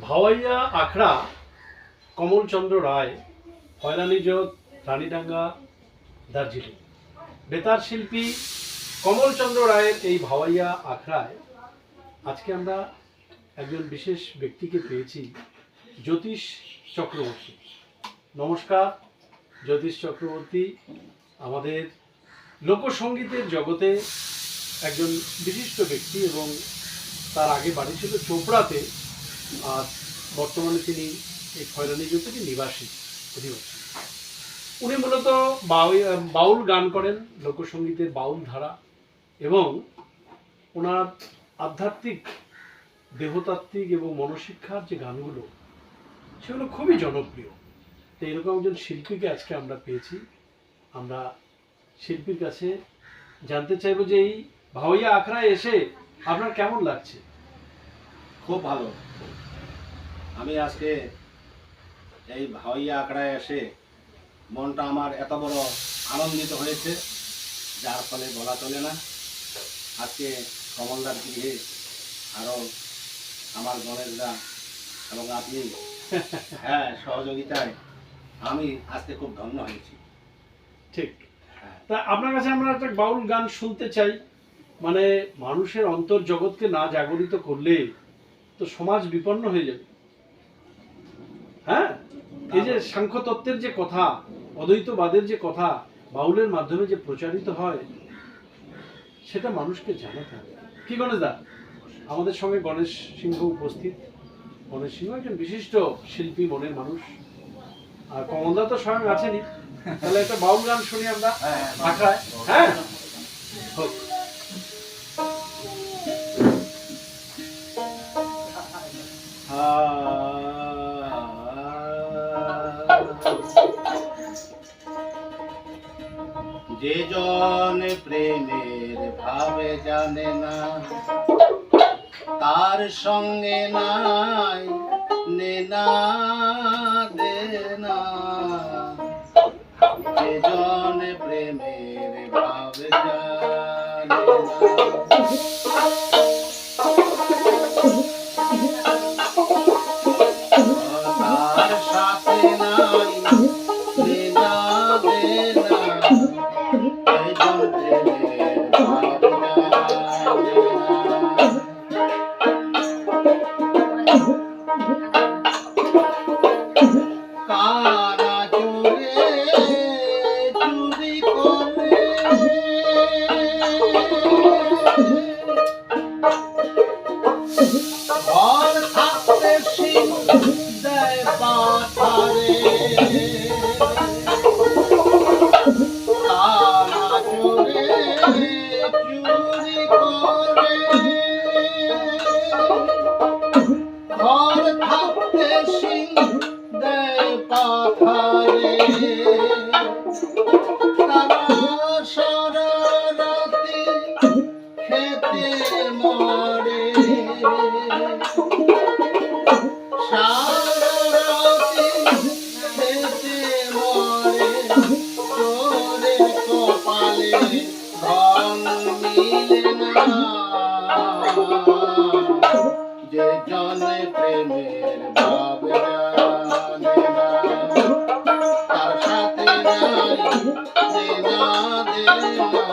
ভাওয়াইয়া আখড়া কমলচন্দ্র রায়, হয়রানিজোত, রানীডাঙ্গা, দার্জিলিং। বেতার শিল্পী কমলচন্দ্র রায়ের এই ভাওয়াইয়া আখড়ায় আজকে আমরা একজন বিশেষ ব্যক্তিকে পেয়েছি, জ্যোতিষ চক্রবর্তী। নমস্কার জ্যোতিষ চক্রবর্তী, আমাদের লোকসঙ্গীতের জগতে একজন বিশিষ্ট ব্যক্তি এবং তার আগে বাড়ি ছিল চোপড়াতে, আর বর্তমানে তিনি এই খয়রানিজোতেরই অধিবাসী। উনি মূলত বাউল গান করেন, লোকসঙ্গীতের বাউল ধারা, এবং ওনার আধ্যাত্মিক, দেহতাত্ত্বিক এবং মনশিক্ষার যে গানগুলো সেগুলো খুবই জনপ্রিয়। তো এরকম একজন শিল্পীকে আজকে আমরা পেয়েছি। আমরা শিল্পীর কাছে জানতে চাইবো যে এই ভাওয়াইয়া আখড়ায় এসে আপনার কেমন লাগছে? খুব ভালো। আমি আজকে এই ভাওয়াইয়া আখড়ায় এসে মনটা আমার এত বড় আনন্দিত হয়েছে, যার ফলে বলা চলে না। আজকে কমলদার গৃহে আরও আমার গণেশদা এবং আপনি সহযোগিতায় আমি আজকে খুব ধন্য হয়েছি। ঠিক। তা আপনার কাছে আমরা একটা বাউল গান শুনতে চাই। মানে মানুষের অন্তর জগৎকে না জাগরিত করলে তো সমাজ বিপন্ন হয়ে যাবে। হ্যাঁ, এই যে সাংখ্য তত্ত্বের যে কথা, অদ্বৈতবাদের যে কথা বাউলের মাধ্যমে যে প্রচারিত হয়, সেটা মানুষকে জানাতে হবে। কি গণেশ দা? আমাদের সঙ্গে গণেশ সিংহ উপস্থিত। গণেশ সিংহ একজন বিশিষ্ট শিল্পী, মনের মানুষ, আর কমলদা তো স্বয়ং আছেনই। তাহলে একটা বাউল গান শুনি আমরা আখড়ায়। হ্যাঁ, হোক। যে জন প্রেমের ভাবে জানে না, তার সঙ্গে নাই নেনা দেনা। যে জন প্রেমের ভাবে জানে না, তার সাথে নাই নেনা দেনা। কারা চোরে চুরি করে, ঘর থাকতে সিং দেয় পাথারে। কারা চোরে চুরি করে, ঘর থাকতে সিং দেয় পাথারে। তারা সারা রাতি খেতে মরে, সারা রাতি খেতে মরে। চোরে কপালে ধন মিলে না, যে জনে প্রেমের ভাব জানে না, তার সাথে নাই দেনা দেনা।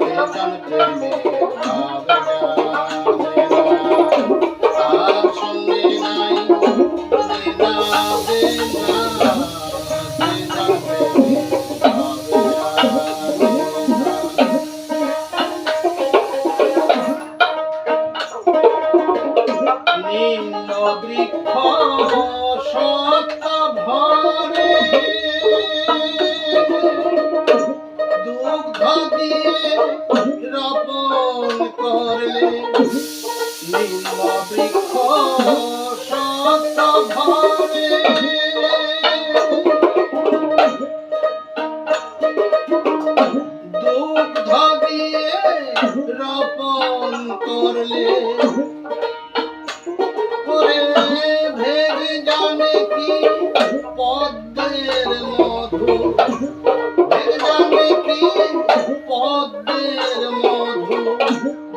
যে জন প্রেমের ভাব জানে না, তার সঙ্গে নাই দেনা দেনা। যে জন প্রেমের ভাব জানে না। নিম্ন বৃক্ষ সত্য ভরে, দুগ্ধ দিয়ে রোপণ করলে। নিম্ন বৃক্ষ সত্য ভরে, দুগ্ধ দিয়ে রোপণ করলে। ভেগে জানে কি পদ্মের মধু, ভেগে জানে কি পদ্মের মধু।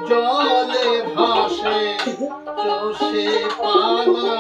জলে ভাসে রসে পানা